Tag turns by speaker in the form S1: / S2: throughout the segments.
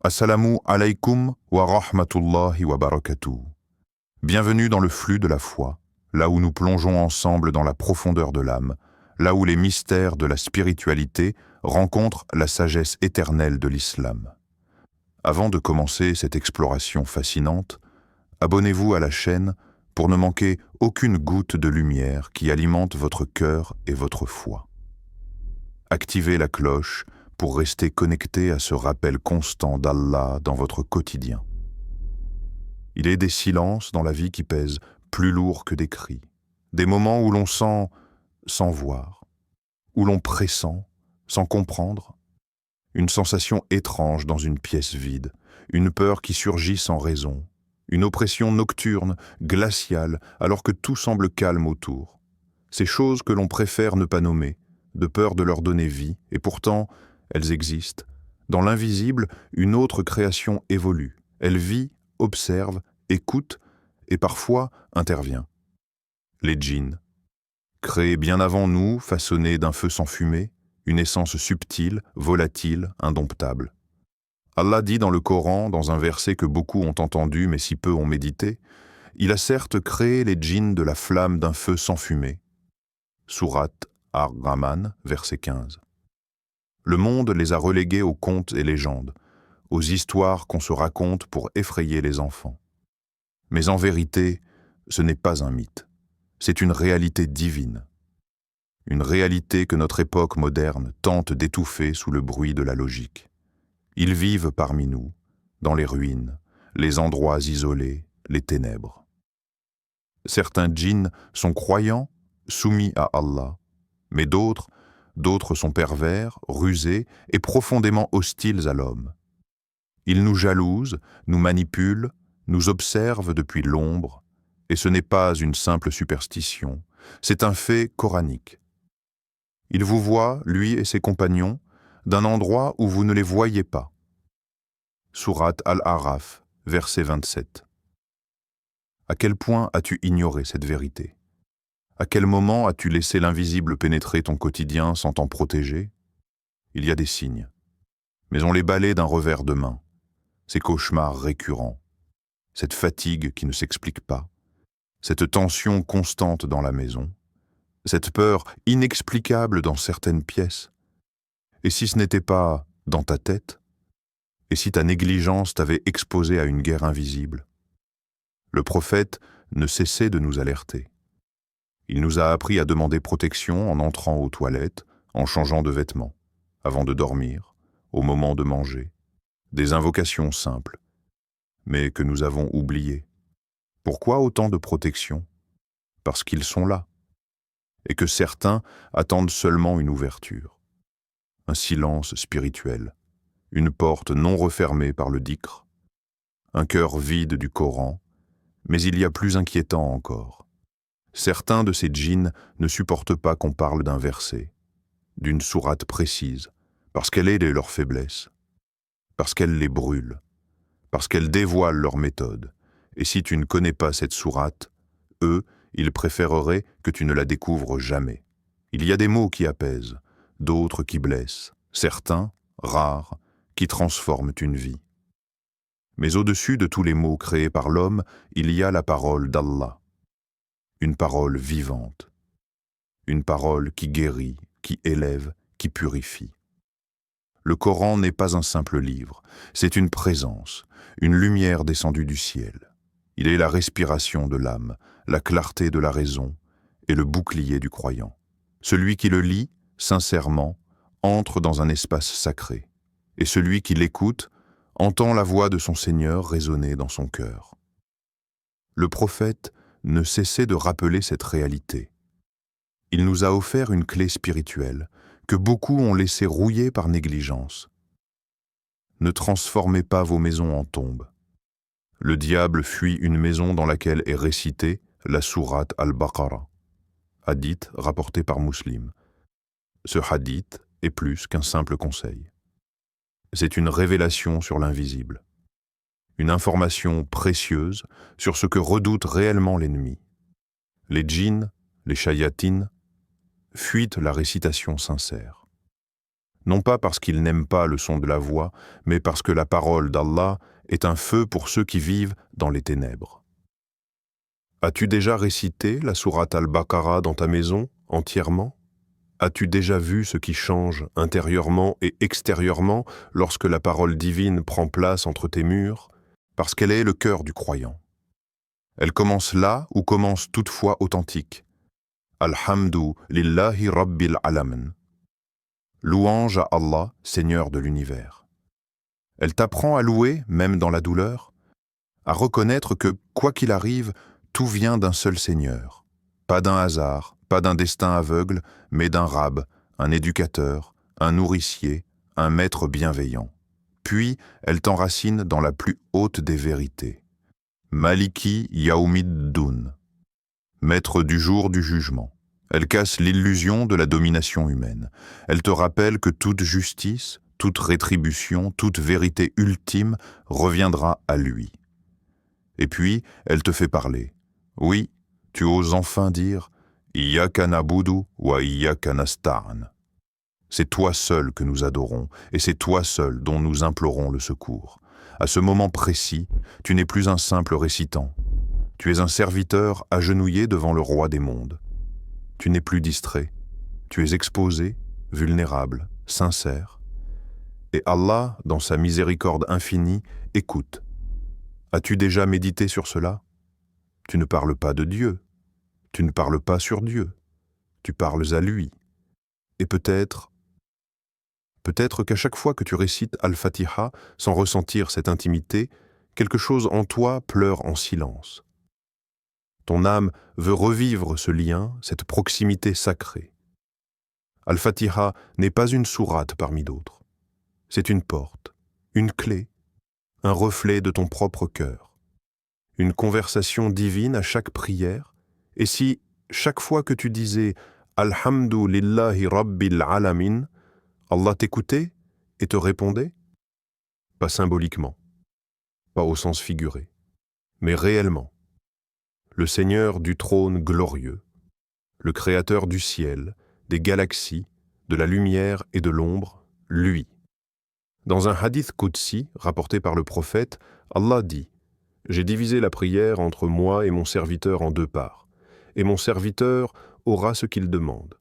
S1: Assalamu alaykum wa rahmatullahi wa barakatuh. Bienvenue dans le flux de la foi, là où nous plongeons ensemble dans la profondeur de l'âme, là où les mystères de la spiritualité rencontrent la sagesse éternelle de l'islam. Avant de commencer cette exploration fascinante, abonnez-vous à la chaîne pour ne manquer aucune goutte de lumière qui alimente votre cœur et votre foi. Activez la cloche pour rester connecté à ce rappel constant d'Allah dans votre quotidien. Il est des silences dans la vie qui pèsent plus lourd que des cris, des moments où l'on sent sans voir, où l'on pressent sans comprendre, une sensation étrange dans une pièce vide, une peur qui surgit sans raison, une oppression nocturne, glaciale, alors que tout semble calme autour. Ces choses que l'on préfère ne pas nommer, de peur de leur donner vie, et pourtant, elles existent. Dans l'invisible, une autre création évolue. Elle vit, observe, écoute, et parfois intervient. Les djinns. Créés bien avant nous, façonnés d'un feu sans fumée, une essence subtile, volatile, indomptable. Allah dit dans le Coran, dans un verset que beaucoup ont entendu mais si peu ont médité, il a certes créé les djinns de la flamme d'un feu sans fumée. Sourate Ar-Rahman, verset 15. Le monde les a relégués aux contes et légendes, aux histoires qu'on se raconte pour effrayer les enfants. Mais en vérité, ce n'est pas un mythe, c'est une réalité divine. Une réalité que notre époque moderne tente d'étouffer sous le bruit de la logique. Ils vivent parmi nous, dans les ruines, les endroits isolés, les ténèbres. Certains djinns sont croyants, soumis à Allah, mais d'autres sont pervers, rusés et profondément hostiles à l'homme. Ils nous jalousent, nous manipulent, nous observent depuis l'ombre, et ce n'est pas une simple superstition, c'est un fait coranique. Il vous voit, lui et ses compagnons, d'un endroit où vous ne les voyez pas. Sourate Al-Araf, verset 27. À quel point as-tu ignoré cette vérité ? À quel moment as-tu laissé l'invisible pénétrer ton quotidien sans t'en protéger ? Il y a des signes, mais on les balaie d'un revers de main. Ces cauchemars récurrents, cette fatigue qui ne s'explique pas, cette tension constante dans la maison, cette peur inexplicable dans certaines pièces. Et si ce n'était pas dans ta tête ? Et si ta négligence t'avait exposé à une guerre invisible ? Le prophète ne cessait de nous alerter. Il nous a appris à demander protection en entrant aux toilettes, en changeant de vêtements, avant de dormir, au moment de manger. Des invocations simples, mais que nous avons oubliées. Pourquoi autant de protection ? Parce qu'ils sont là, et que certains attendent seulement une ouverture, un silence spirituel, une porte non refermée par le dhikr, un cœur vide du Coran, mais il y a plus inquiétant encore. Certains de ces djinns ne supportent pas qu'on parle d'un verset, d'une sourate précise, parce qu'elle est leur faiblesse, parce qu'elle les brûle, parce qu'elle dévoile leur méthode. Et si tu ne connais pas cette sourate, eux, ils préféreraient que tu ne la découvres jamais. Il y a des mots qui apaisent, d'autres qui blessent, certains, rares, qui transforment une vie. Mais au-dessus de tous les mots créés par l'homme, il y a la parole d'Allah. Une parole vivante, une parole qui guérit, qui élève, qui purifie. Le Coran n'est pas un simple livre, c'est une présence, une lumière descendue du ciel. Il est la respiration de l'âme, la clarté de la raison et le bouclier du croyant. Celui qui le lit, sincèrement, entre dans un espace sacré, et celui qui l'écoute entend la voix de son Seigneur résonner dans son cœur. Le prophète ne cessait de rappeler cette réalité. Il nous a offert une clé spirituelle que beaucoup ont laissé rouiller par négligence. Ne transformez pas vos maisons en tombes. Le diable fuit une maison dans laquelle est récitée la sourate Al-Baqarah, hadith rapporté par Muslim. Ce hadith est plus qu'un simple conseil. C'est une révélation sur l'invisible. Une information précieuse sur ce que redoute réellement l'ennemi. Les djinns, les shayatines, fuient la récitation sincère. non pas parce qu'ils n'aiment pas le son de la voix, mais parce que la parole d'Allah est un feu pour ceux qui vivent dans les ténèbres. As-tu déjà récité la sourate Al-Baqarah dans ta maison, entièrement? As-tu déjà vu ce qui change intérieurement et extérieurement lorsque la parole divine prend place entre tes murs? Parce qu'elle est le cœur du croyant. Elle commence là où commence toute foi authentique. Alhamdu lillahi rabbil alamin. Louange à Allah, Seigneur de l'univers. Elle t'apprend à louer, même dans la douleur, à reconnaître que, quoi qu'il arrive, tout vient d'un seul Seigneur. Pas d'un hasard, pas d'un destin aveugle, mais d'un rab, un éducateur, un nourricier, un maître bienveillant. Puis, elle t'enracine dans la plus haute des vérités. Maliki Yaoumiddun, maître du jour du jugement. Elle casse l'illusion de la domination humaine. Elle te rappelle que toute justice, toute rétribution, toute vérité ultime reviendra à lui. Et puis, elle te fait parler. Oui, tu oses enfin dire « Iyyaka na'budu wa iyyaka nasta'in ». C'est toi seul que nous adorons, et c'est toi seul dont nous implorons le secours. À ce moment précis, tu n'es plus un simple récitant. Tu es un serviteur agenouillé devant le roi des mondes. Tu n'es plus distrait. Tu es exposé, vulnérable, sincère. Et Allah, dans sa miséricorde infinie, écoute. As-tu déjà médité sur cela? Tu ne parles pas de Dieu. Tu ne parles pas sur Dieu. Tu parles à lui. Et peut-être qu'à chaque fois que tu récites Al-Fatiha sans ressentir cette intimité, quelque chose en toi pleure en silence. Ton âme veut revivre ce lien, cette proximité sacrée. Al-Fatiha n'est pas une sourate parmi d'autres. C'est une porte, une clé, un reflet de ton propre cœur. Une conversation divine à chaque prière, et si, chaque fois que tu disais « Alhamdu lillahi rabbil alamin », Allah t'écoutait et te répondait? Pas symboliquement, pas au sens figuré, mais réellement. Le Seigneur du trône glorieux, le Créateur du ciel, des galaxies, de la lumière et de l'ombre, lui. Dans un hadith qudsi rapporté par le prophète, Allah dit « J'ai divisé la prière entre moi et mon serviteur en deux parts, et mon serviteur aura ce qu'il demande.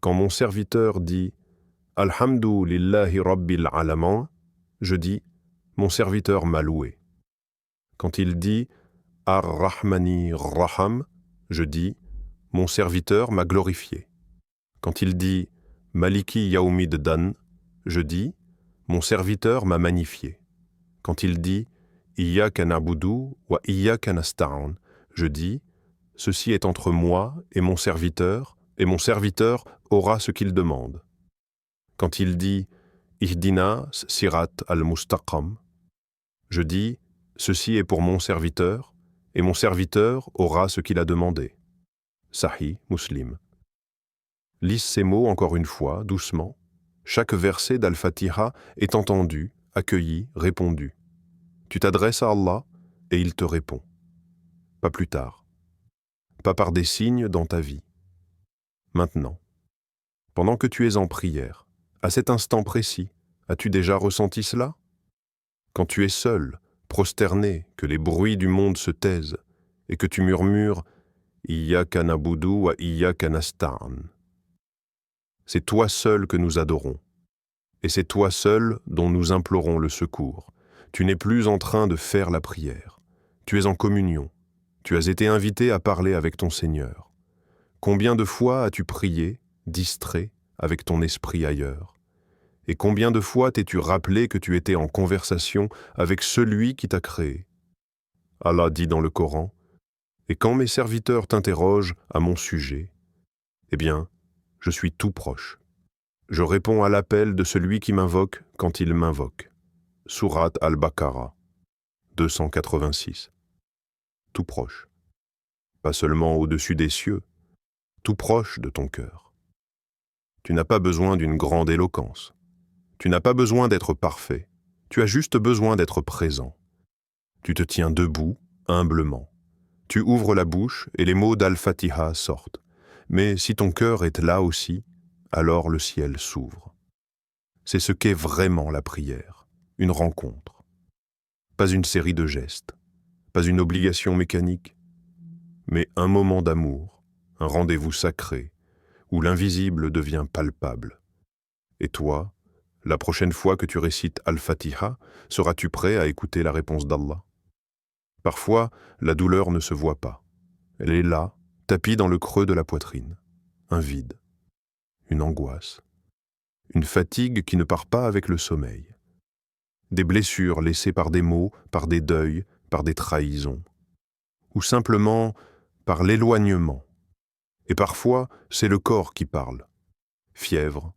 S1: Quand mon serviteur dit « Alhamdu lillahi rabbil alamin », je dis « Mon serviteur m'a loué ». Quand il dit « Ar-Rahmani Raham », je dis « Mon serviteur m'a glorifié ». Quand il dit « Maliki Yaoumiddin », je dis « Mon serviteur m'a magnifié ». Quand il dit « Iyyaka na'budu wa iyyaka nasta'in », je dis « Ceci est entre moi et mon serviteur aura ce qu'il demande ». Quand il dit « Ihdina sirat al-mustaqam », je dis « Ceci est pour mon serviteur aura ce qu'il a demandé ». Sahih Muslim. Lise ces mots encore une fois, doucement. Chaque verset d'Al-Fatiha est entendu, accueilli, répondu. Tu t'adresses à Allah et il te répond. Pas plus tard. Pas par des signes dans ta vie. Maintenant. Pendant que tu es en prière, à cet instant précis, as-tu déjà ressenti cela? Quand tu es seul, prosterné, que les bruits du monde se taisent, et que tu murmures « Iyyaka na'budu wa iyyaka nasta'in ». C'est toi seul que nous adorons, et c'est toi seul dont nous implorons le secours. Tu n'es plus en train de faire la prière. Tu es en communion. Tu as été invité à parler avec ton Seigneur. Combien de fois as-tu prié, distrait, avec ton esprit ailleurs? Et combien de fois t'es-tu rappelé que tu étais en conversation avec celui qui t'a créé? Allah dit dans le Coran, « Et quand mes serviteurs t'interrogent à mon sujet, eh bien, je suis tout proche. Je réponds à l'appel de celui qui m'invoque quand il m'invoque. » Sourate Al-Baqarah, 286. Tout proche. Pas seulement au-dessus des cieux, tout proche de ton cœur. Tu n'as pas besoin d'une grande éloquence. Tu n'as pas besoin d'être parfait. Tu as juste besoin d'être présent. Tu te tiens debout, humblement. Tu ouvres la bouche et les mots d'Al-Fatiha sortent. Mais si ton cœur est là aussi, alors le ciel s'ouvre. C'est ce qu'est vraiment la prière, une rencontre. Pas une série de gestes, pas une obligation mécanique, mais un moment d'amour, un rendez-vous sacré, où l'invisible devient palpable. Et toi, la prochaine fois que tu récites Al-Fatiha, seras-tu prêt à écouter la réponse d'Allah? Parfois, la douleur ne se voit pas. Elle est là, tapie dans le creux de la poitrine. Un vide, une angoisse, une fatigue qui ne part pas avec le sommeil. Des blessures laissées par des mots, par des deuils, par des trahisons. Ou simplement par l'éloignement. Et parfois, c'est le corps qui parle. Fièvre,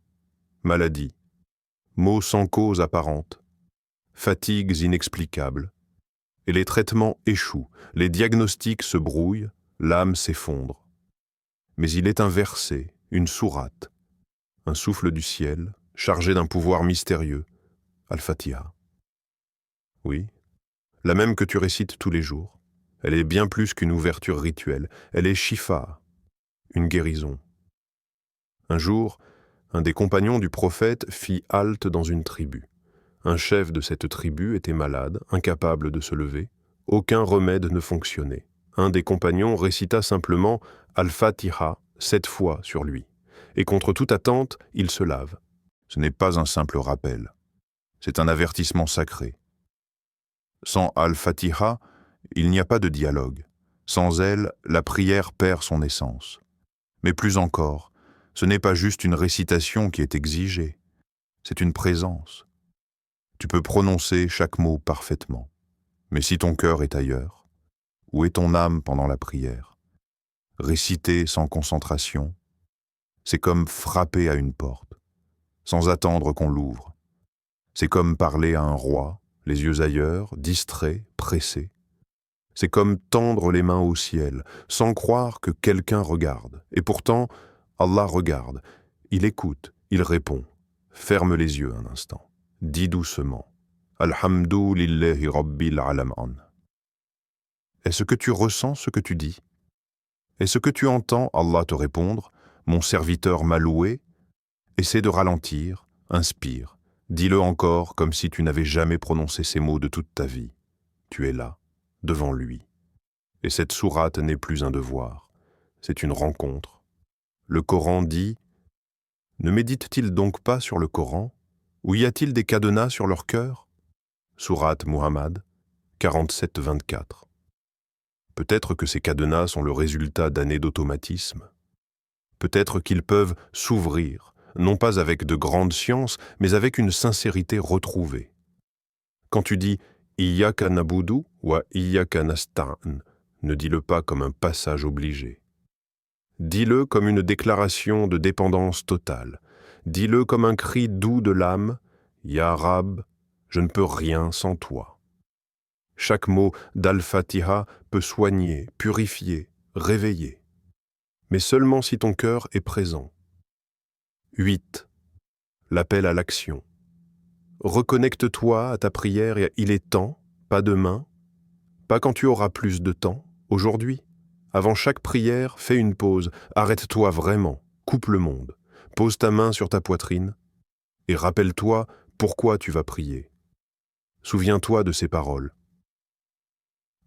S1: maladie, maux sans cause apparente, fatigues inexplicables. Et les traitements échouent, les diagnostics se brouillent, l'âme s'effondre. Mais il est un verset, une sourate, un souffle du ciel, chargé d'un pouvoir mystérieux, Al-Fatiha. Oui, la même que tu récites tous les jours. Elle est bien plus qu'une ouverture rituelle, elle est shifa, une guérison. Un jour, un des compagnons du prophète fit halte dans une tribu. Un chef de cette tribu était malade, incapable de se lever. Aucun remède ne fonctionnait. Un des compagnons récita simplement Al-Fatiha 7 fois sur lui. Et contre toute attente, il se lave. Ce n'est pas un simple rappel. C'est un avertissement sacré. Sans Al-Fatiha, il n'y a pas de dialogue. Sans elle, la prière perd son essence. Mais plus encore, ce n'est pas juste une récitation qui est exigée. C'est une présence. Tu peux prononcer chaque mot parfaitement. Mais si ton cœur est ailleurs, où est ton âme pendant la prière? Réciter sans concentration, c'est comme frapper à une porte, sans attendre qu'on l'ouvre. C'est comme parler à un roi, les yeux ailleurs, distrait, pressé. C'est comme tendre les mains au ciel, sans croire que quelqu'un regarde. Et pourtant, Allah regarde, il écoute, il répond. Ferme les yeux un instant. Dis doucement. Alhamdu lillahi rabbil alamin. Est-ce que tu ressens ce que tu dis? Est-ce que tu entends Allah te répondre? Mon serviteur m'a loué? Essaie de ralentir, inspire. Dis-le encore comme si tu n'avais jamais prononcé ces mots de toute ta vie. Tu es là, devant lui. Et cette sourate n'est plus un devoir, c'est une rencontre. Le Coran dit: ne médite-t-il donc pas sur le Coran? Ou y a-t-il des cadenas sur leur cœur? Sourate Muhammad 47-24. Peut-être que ces cadenas sont le résultat d'années d'automatisme. Peut-être qu'ils peuvent s'ouvrir, non pas avec de grandes sciences, mais avec une sincérité retrouvée. Quand tu dis « Iyyaka nabudu » ou « Iyyaka nasta'in », ne dis-le pas comme un passage obligé. Dis-le comme une déclaration de dépendance totale. Dis-le comme un cri doux de l'âme « Ya Rab, je ne peux rien sans toi ». Chaque mot d'Al-Fatiha peut soigner, purifier, réveiller. Mais seulement si ton cœur est présent. 8. L'appel à l'action. Reconnecte-toi à ta prière et il est temps, pas demain, pas quand tu auras plus de temps, aujourd'hui. Avant chaque prière, fais une pause, arrête-toi vraiment, coupe le monde, pose ta main sur ta poitrine et rappelle-toi pourquoi tu vas prier. Souviens-toi de ces paroles.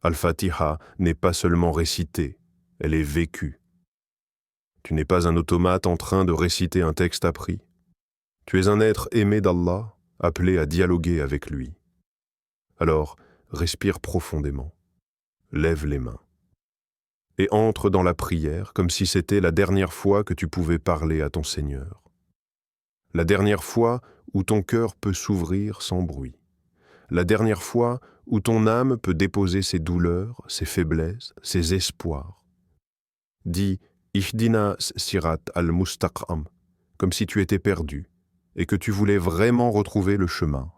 S1: Al-Fatiha n'est pas seulement récitée, elle est vécue. Tu n'es pas un automate en train de réciter un texte appris. Tu es un être aimé d'Allah, appelé à dialoguer avec lui. Alors, respire profondément, lève les mains et entre dans la prière comme si c'était la dernière fois que tu pouvais parler à ton Seigneur. La dernière fois où ton cœur peut s'ouvrir sans bruit. La dernière fois où ton âme peut déposer ses douleurs, ses faiblesses, ses espoirs. Dis « Ihdina sirat al-mustaqam » comme si tu étais perdu et que tu voulais vraiment retrouver le chemin.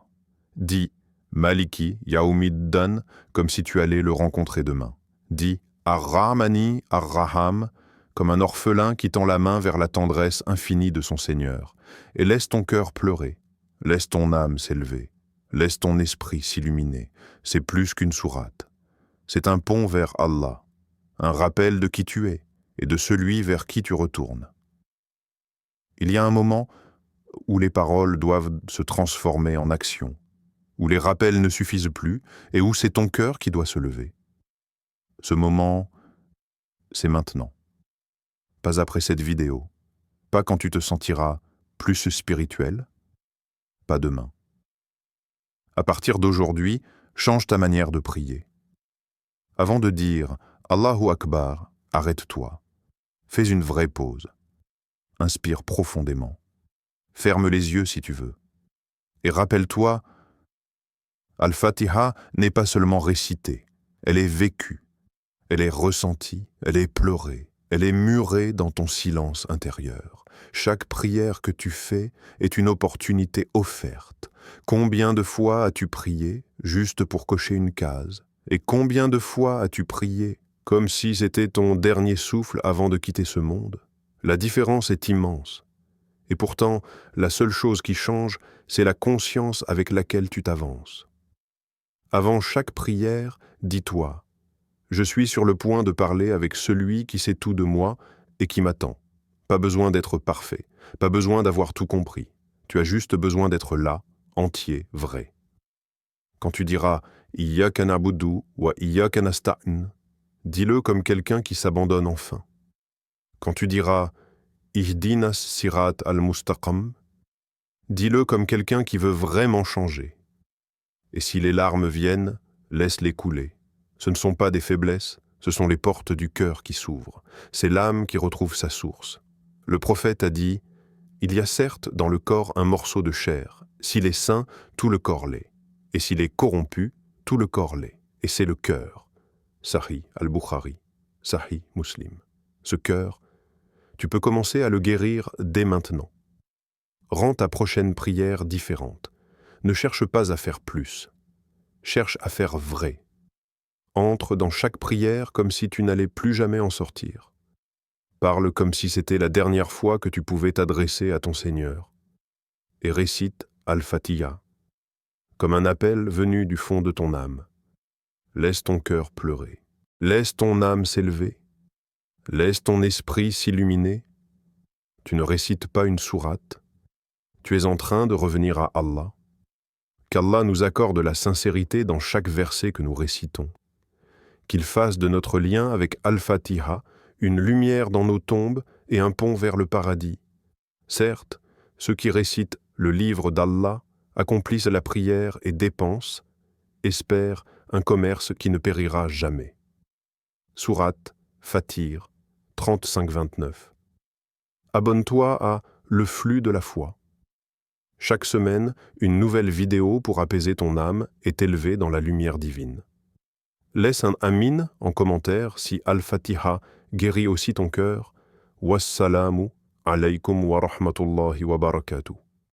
S1: Dis « Maliki yaumiddan » comme si tu allais le rencontrer demain. Dis « Ar-Rahmani Ar-Raham » comme un orphelin qui tend la main vers la tendresse infinie de son Seigneur. Et laisse ton cœur pleurer, laisse ton âme s'élever. Laisse ton esprit s'illuminer. C'est plus qu'une sourate. C'est un pont vers Allah, un rappel de qui tu es et de celui vers qui tu retournes. Il y a un moment où les paroles doivent se transformer en action, où les rappels ne suffisent plus et où c'est ton cœur qui doit se lever. Ce moment, c'est maintenant. Pas après cette vidéo, pas quand tu te sentiras plus spirituel, pas demain. À partir d'aujourd'hui, change ta manière de prier. Avant de dire « Allahu Akbar », arrête-toi. Fais une vraie pause. Inspire profondément. Ferme les yeux si tu veux. Et rappelle-toi, Al-Fatiha n'est pas seulement récitée, elle est vécue, elle est ressentie, elle est pleurée, elle est murée dans ton silence intérieur. Chaque prière que tu fais est une opportunité offerte. Combien de fois as-tu prié juste pour cocher une case? Et combien de fois as-tu prié comme si c'était ton dernier souffle avant de quitter ce monde? La différence est immense. Et pourtant, la seule chose qui change, c'est la conscience avec laquelle tu t'avances. Avant chaque prière, dis-toi, je suis sur le point de parler avec celui qui sait tout de moi et qui m'attend. Pas besoin d'être parfait, pas besoin d'avoir tout compris. Tu as juste besoin d'être là, entier, vrai. Quand tu diras « Iyyaka na'budu wa iyyaka nasta'in », dis-le comme quelqu'un qui s'abandonne enfin. Quand tu diras « Ihdinas sirat al-mustaqam », dis-le comme quelqu'un qui veut vraiment changer. Et si les larmes viennent, laisse-les couler. Ce ne sont pas des faiblesses, ce sont les portes du cœur qui s'ouvrent. C'est l'âme qui retrouve sa source. Le prophète a dit « Il y a certes dans le corps un morceau de chair. S'il est sain, tout le corps l'est. Et s'il est corrompu, tout le corps l'est. Et c'est le cœur. » Sahih al-Bukhari, Sahih Muslim. Ce cœur, tu peux commencer à le guérir dès maintenant. Rends ta prochaine prière différente. Ne cherche pas à faire plus. Cherche à faire vrai. Entre dans chaque prière comme si tu n'allais plus jamais en sortir. Parle comme si c'était la dernière fois que tu pouvais t'adresser à ton Seigneur. Et récite Al-Fatiha, comme un appel venu du fond de ton âme. Laisse ton cœur pleurer. Laisse ton âme s'élever. Laisse ton esprit s'illuminer. Tu ne récites pas une sourate. Tu es en train de revenir à Allah. Qu'Allah nous accorde la sincérité dans chaque verset que nous récitons. Qu'il fasse de notre lien avec Al-Fatiha une lumière dans nos tombes et un pont vers le paradis. Certes, ceux qui récitent le livre d'Allah accomplissent la prière et dépensent, espèrent un commerce qui ne périra jamais. Sourate Fatir 35-29. Abonne-toi à Le flux de la foi. Chaque semaine, une nouvelle vidéo pour apaiser ton âme est élevée dans la lumière divine. Laisse un amin en commentaire si Al-Fatiha guérit aussi ton cœur. Wassalamu alaykum wa rahmatullahi wa barakatuh.